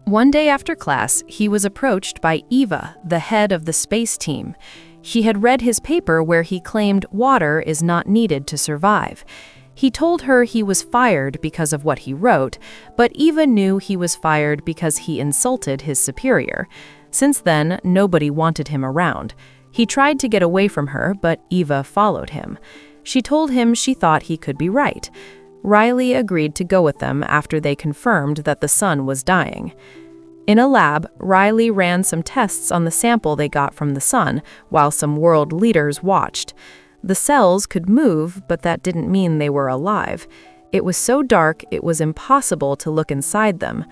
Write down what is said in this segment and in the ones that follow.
One day after class, he was approached by Eva, the head of the space team. She had read his paper where he claimed water is not needed to survive. He told her he was fired because of what he wrote, but Eva knew he was fired because he insulted his superior. Since then, nobody wanted him around. He tried to get away from her, but Eva followed him. She told him she thought he could be right. Riley agreed to go with them after they confirmed that the sun was dying. In a lab, Riley ran some tests on the sample they got from the sun, while some world leaders watched. The cells could move, but that didn't mean they were alive. It was so dark it was impossible to look inside them.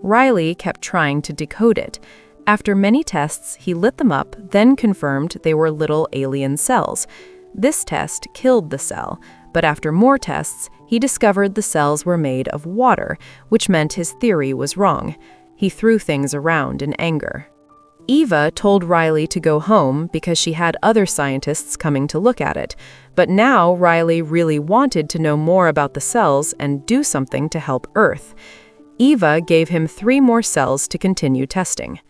Riley kept trying to decode it. After many tests, he lit them up, then confirmed they were little alien cells. This test killed the cell, but after more tests, he discovered the cells were made of water, which meant his theory was wrong. He threw things around in anger. Eva told Riley to go home because she had other scientists coming to look at it, but now Riley really wanted to know more about the cells and do something to help Earth. Eva gave him 3 more cells to continue testing.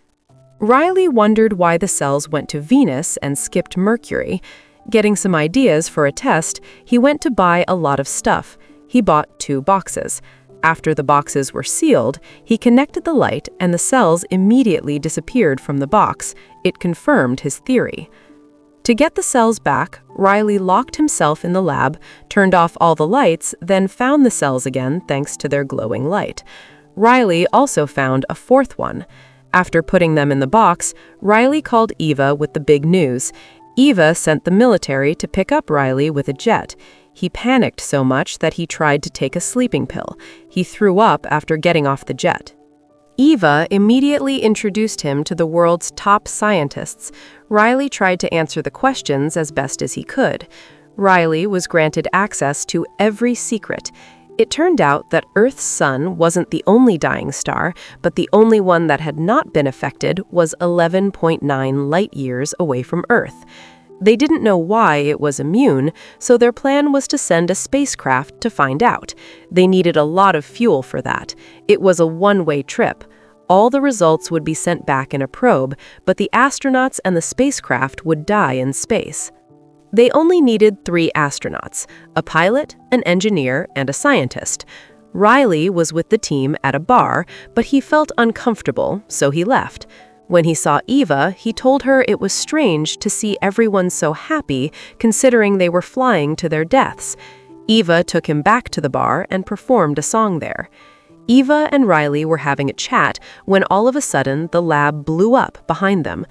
Riley wondered why the cells went to Venus and skipped Mercury. Getting some ideas for a test, he went to buy a lot of stuff. He bought 2 boxes. After the boxes were sealed, he connected the light and the cells immediately disappeared from the box. It confirmed his theory. To get the cells back, Riley locked himself in the lab, turned off all the lights, then found the cells again thanks to their glowing light. Riley also found a 4th one. After putting them in the box, Riley called Eva with the big news. Eva sent the military to pick up Riley with a jet. He panicked so much that he tried to take a sleeping pill. He threw up after getting off the jet. Eva immediately introduced him to the world's top scientists. Riley tried to answer the questions as best as he could. Riley was granted access to every secret. It turned out that Earth's sun wasn't the only dying star, but the only one that had not been affected was 11.9 light-years away from Earth. They didn't know why it was immune, so their plan was to send a spacecraft to find out. They needed a lot of fuel for that. It was a one-way trip. All the results would be sent back in a probe, but the astronauts and the spacecraft would die in space. They only needed 3 astronauts, a pilot, an engineer, and a scientist. Riley was with the team at a bar, but he felt uncomfortable, so he left. When he saw Eva, he told her it was strange to see everyone so happy, considering they were flying to their deaths. Eva took him back to the bar and performed a song there. Eva and Riley were having a chat when all of a sudden the lab blew up behind them.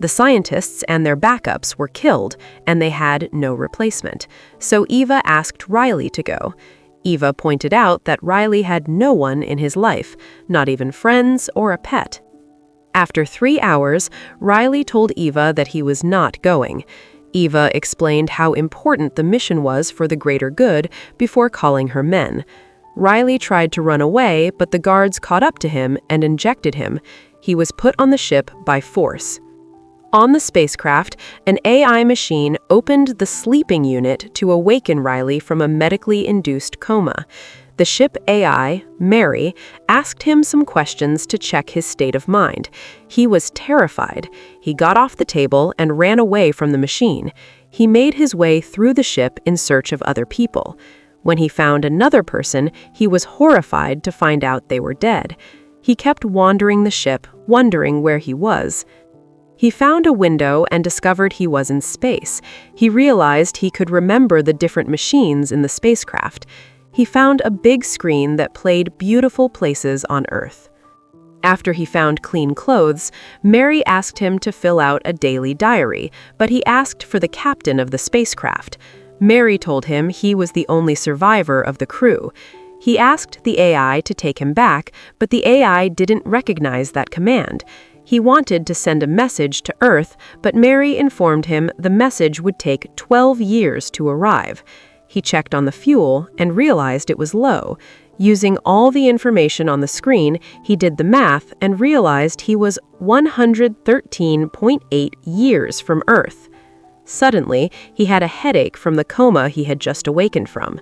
The scientists and their backups were killed, and they had no replacement. So Eva asked Riley to go. Eva pointed out that Riley had no one in his life, not even friends or a pet. After 3 hours, Riley told Eva that he was not going. Eva explained how important the mission was for the greater good before calling her men. Riley tried to run away, but the guards caught up to him and injected him. He was put on the ship by force. On the spacecraft, an AI machine opened the sleeping unit to awaken Riley from a medically induced coma. The ship AI, Mary, asked him some questions to check his state of mind. He was terrified. He got off the table and ran away from the machine. He made his way through the ship in search of other people. When he found another person, he was horrified to find out they were dead. He kept wandering the ship, wondering where he was. He found a window and discovered he was in space. He realized he could remember the different machines in the spacecraft. He found a big screen that played beautiful places on Earth. After he found clean clothes, Mary asked him to fill out a daily diary, but he asked for the captain of the spacecraft. Mary told him he was the only survivor of the crew. He asked the AI to take him back, but the AI didn't recognize that command. He wanted to send a message to Earth, but Mary informed him the message would take 12 years to arrive. He checked on the fuel and realized it was low. Using all the information on the screen, he did the math and realized he was 113.8 years from Earth. Suddenly, he had a headache from the coma he had just awakened from.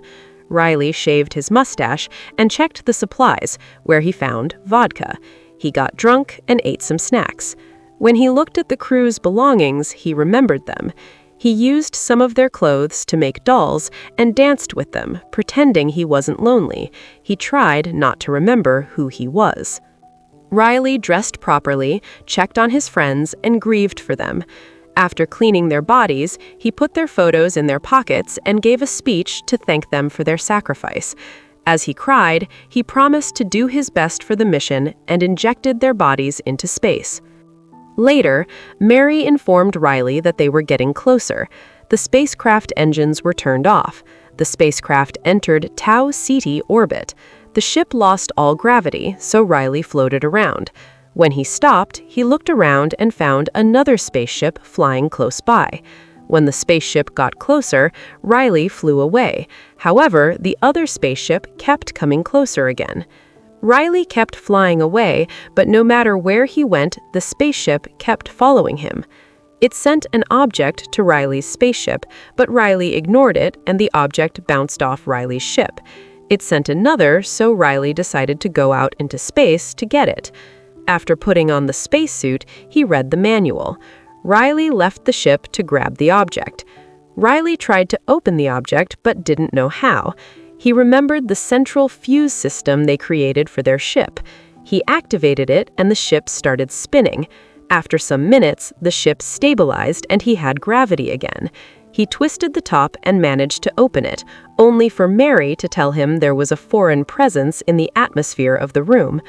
Riley shaved his mustache and checked the supplies, where he found vodka. He got drunk and ate some snacks. When he looked at the crew's belongings, he remembered them. He used some of their clothes to make dolls and danced with them, pretending he wasn't lonely. He tried not to remember who he was. Riley dressed properly, checked on his friends, and grieved for them. After cleaning their bodies, he put their photos in their pockets and gave a speech to thank them for their sacrifice. As he cried, he promised to do his best for the mission and injected their bodies into space. Later, Mary informed Riley that they were getting closer. The spacecraft engines were turned off. The spacecraft entered Tau Ceti orbit. The ship lost all gravity, so Riley floated around. When he stopped, he looked around and found another spaceship flying close by. When the spaceship got closer, Riley flew away. However, the other spaceship kept coming closer again. Riley kept flying away, but no matter where he went, the spaceship kept following him. It sent an object to Riley's spaceship, but Riley ignored it and the object bounced off Riley's ship. It sent another, so Riley decided to go out into space to get it. After putting on the spacesuit, he read the manual. Riley left the ship to grab the object. Riley tried to open the object but didn't know how. He remembered the central fuse system they created for their ship. He activated it and the ship started spinning. After some minutes, the ship stabilized and he had gravity again. He twisted the top and managed to open it, only for Mary to tell him there was a foreign presence in the atmosphere of the room.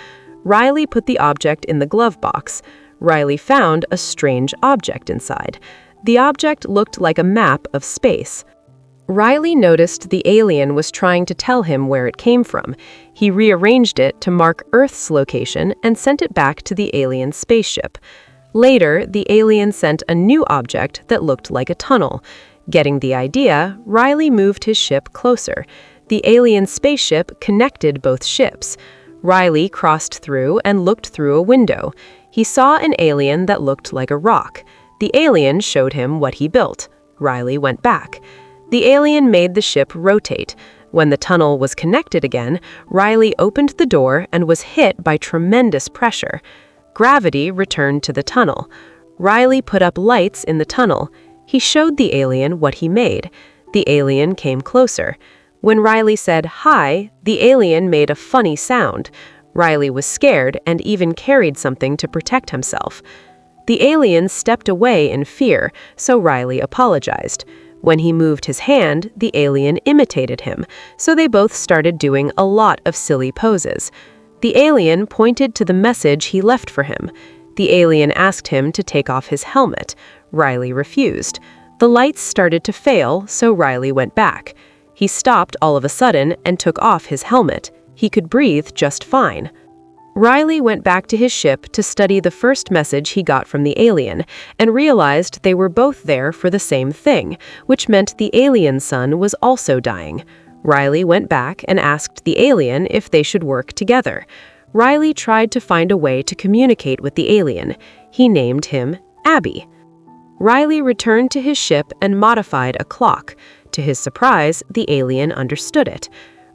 Riley put the object in the glove box. Riley found a strange object inside. The object looked like a map of space. Riley noticed the alien was trying to tell him where it came from. He rearranged it to mark Earth's location and sent it back to the alien spaceship. Later, the alien sent a new object that looked like a tunnel. Getting the idea, Riley moved his ship closer. The alien spaceship connected both ships. Riley crossed through and looked through a window. He saw an alien that looked like a rock. The alien showed him what he built. Riley went back. The alien made the ship rotate. When the tunnel was connected again, Riley opened the door and was hit by tremendous pressure. Gravity returned to the tunnel. Riley put up lights in the tunnel. He showed the alien what he made. The alien came closer. When Riley said hi, the alien made a funny sound. Riley was scared and even carried something to protect himself. The alien stepped away in fear, so Riley apologized. When he moved his hand, the alien imitated him, so they both started doing a lot of silly poses. The alien pointed to the message he left for him. The alien asked him to take off his helmet. Riley refused. The lights started to fail, so Riley went back. He stopped all of a sudden and took off his helmet. He could breathe just fine. Riley went back to his ship to study the first message he got from the alien and realized they were both there for the same thing, which meant the alien's son was also dying. Riley went back and asked the alien if they should work together. Riley tried to find a way to communicate with the alien. He named him Abby. Riley returned to his ship and modified a clock. To his surprise, the alien understood it.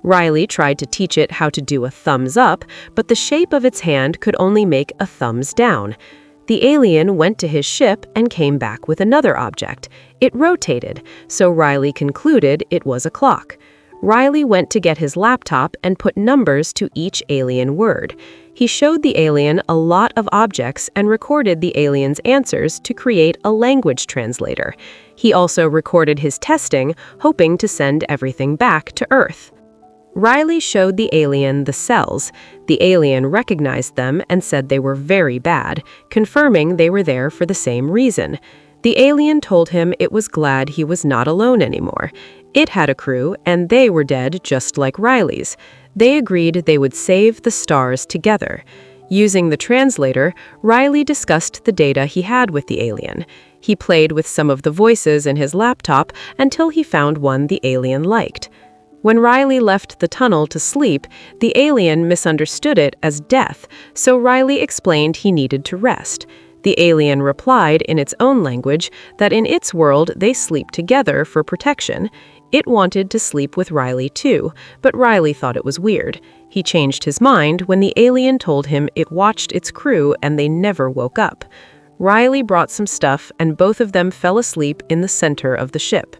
Riley tried to teach it how to do a thumbs up, but the shape of its hand could only make a thumbs down. The alien went to his ship and came back with another object. It rotated, so Riley concluded it was a clock. Riley went to get his laptop and put numbers to each alien word. He showed the alien a lot of objects and recorded the alien's answers to create a language translator. He also recorded his testing, hoping to send everything back to Earth. Riley showed the alien the cells. The alien recognized them and said they were very bad, confirming they were there for the same reason. The alien told him it was glad he was not alone anymore. It had a crew, and they were dead just like Riley's. They agreed they would save the stars together. Using the translator, Riley discussed the data he had with the alien. He played with some of the voices in his laptop until he found one the alien liked. When Riley left the tunnel to sleep, the alien misunderstood it as death, so Riley explained he needed to rest. The alien replied in its own language that in its world they sleep together for protection. It wanted to sleep with Riley too, but Riley thought it was weird. He changed his mind when the alien told him it watched its crew and they never woke up. Riley brought some stuff and both of them fell asleep in the center of the ship.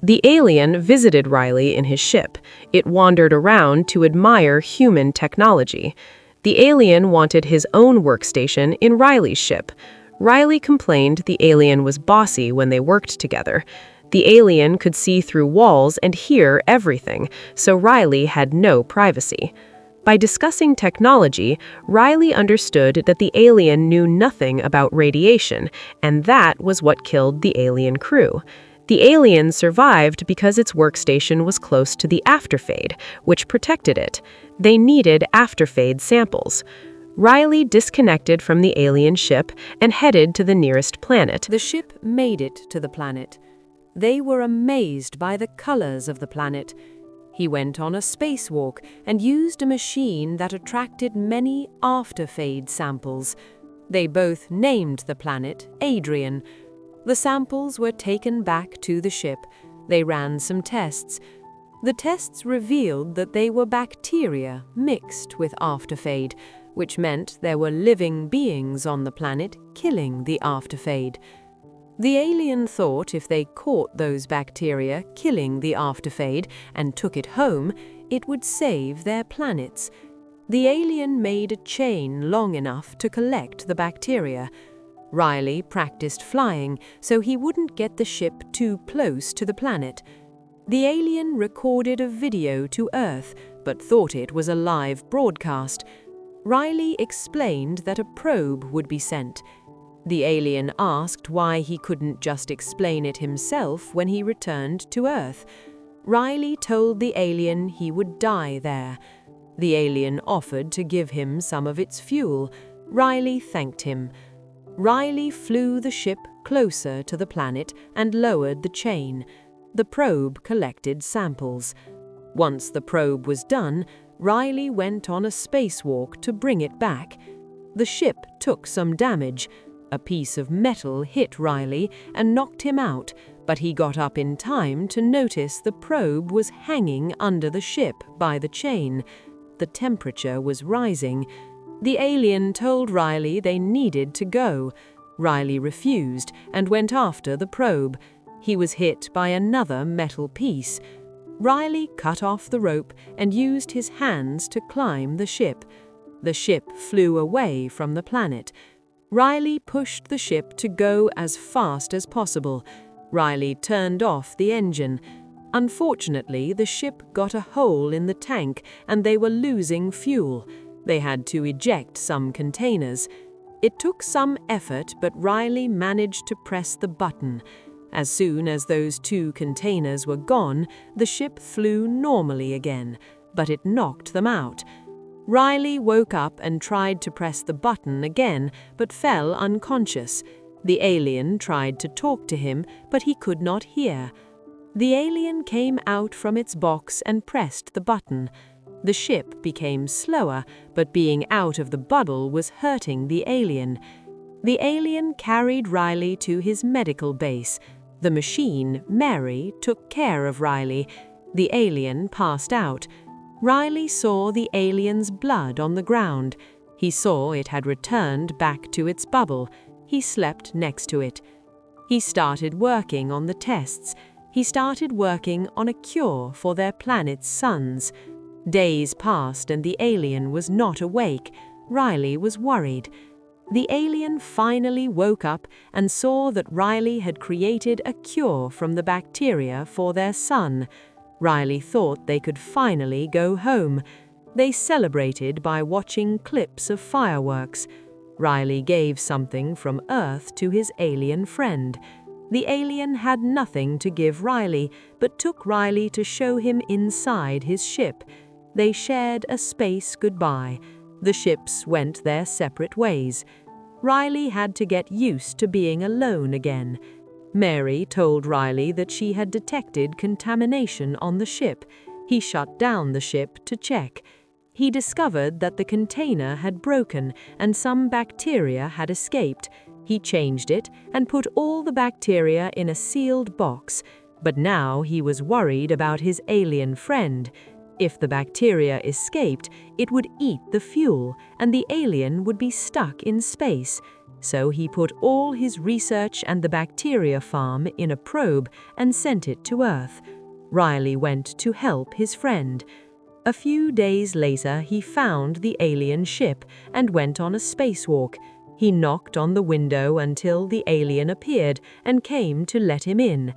The alien visited Riley in his ship. It wandered around to admire human technology. The alien wanted his own workstation in Riley's ship. Riley complained the alien was bossy when they worked together. The alien could see through walls and hear everything, so Riley had no privacy. By discussing technology, Riley understood that the alien knew nothing about radiation, and that was what killed the alien crew. The alien survived because its workstation was close to the afterfade, which protected it. They needed afterfade samples. Riley disconnected from the alien ship and headed to the nearest planet. The ship made it to the planet. They were amazed by the colors of the planet. He went on a spacewalk and used a machine that attracted many afterfade samples. They both named the planet Adrian. The samples were taken back to the ship. They ran some tests. The tests revealed that they were bacteria mixed with afterfade, which meant there were living beings on the planet killing the afterfade. The alien thought if they caught those bacteria killing the afterfade and took it home, it would save their planets. The alien made a chain long enough to collect the bacteria. Riley practiced flying so he wouldn't get the ship too close to the planet. The alien recorded a video to Earth, but thought it was a live broadcast. Riley explained that a probe would be sent. The alien asked why he couldn't just explain it himself when he returned to Earth. Riley told the alien he would die there. The alien offered to give him some of its fuel. Riley thanked him. Riley flew the ship closer to the planet and lowered the chain. The probe collected samples. Once the probe was done, Riley went on a spacewalk to bring it back. The ship took some damage. A piece of metal hit Riley and knocked him out, but he got up in time to notice the probe was hanging under the ship by the chain. The temperature was rising. The alien told Riley they needed to go. Riley refused and went after the probe. He was hit by another metal piece. Riley cut off the rope and used his hands to climb the ship. The ship flew away from the planet. Riley pushed the ship to go as fast as possible. Riley turned off the engine. Unfortunately, the ship got a hole in the tank and they were losing fuel. They had to eject some containers. It took some effort, but Riley managed to press the button. As soon as those 2 containers were gone, the ship flew normally again, but it knocked them out. Riley woke up and tried to press the button again, but fell unconscious. The alien tried to talk to him, but he could not hear. The alien came out from its box and pressed the button. The ship became slower, but being out of the bubble was hurting the alien. The alien carried Riley to his medical base. The machine, Mary, took care of Riley. The alien passed out. Riley saw the alien's blood on the ground. He saw it had returned back to its bubble. He slept next to it. He started working on the tests. He started working on a cure for their planet's suns. Days passed and the alien was not awake. Riley was worried. The alien finally woke up and saw that Riley had created a cure from the bacteria for their sun. Riley thought they could finally go home. They celebrated by watching clips of fireworks. Riley gave something from Earth to his alien friend. The alien had nothing to give Riley, but took Riley to show him inside his ship. They shared a space goodbye. The ships went their separate ways. Riley had to get used to being alone again. Mary told Riley that she had detected contamination on the ship. He shut down the ship to check. He discovered that the container had broken and some bacteria had escaped. He changed it and put all the bacteria in a sealed box. But now he was worried about his alien friend. If the bacteria escaped, it would eat the fuel, and the alien would be stuck in space. So he put all his research and the bacteria farm in a probe and sent it to Earth. Riley went to help his friend. A few days later, he found the alien ship and went on a spacewalk. He knocked on the window until the alien appeared and came to let him in.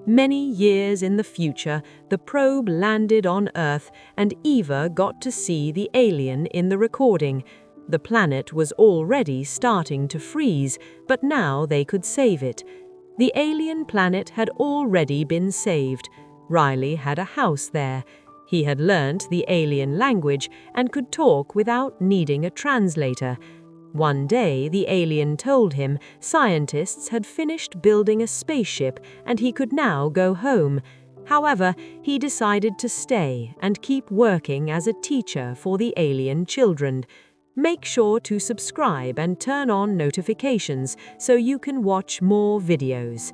Many years in the future, the probe landed on Earth, and Eva got to see the alien in the recording. The planet was already starting to freeze, but now they could save it. The alien planet had already been saved. Riley had a house there. He had learnt the alien language and could talk without needing a translator. One day, the alien told him scientists had finished building a spaceship and he could now go home. However, he decided to stay and keep working as a teacher for the alien children. Make sure to subscribe and turn on notifications so you can watch more videos.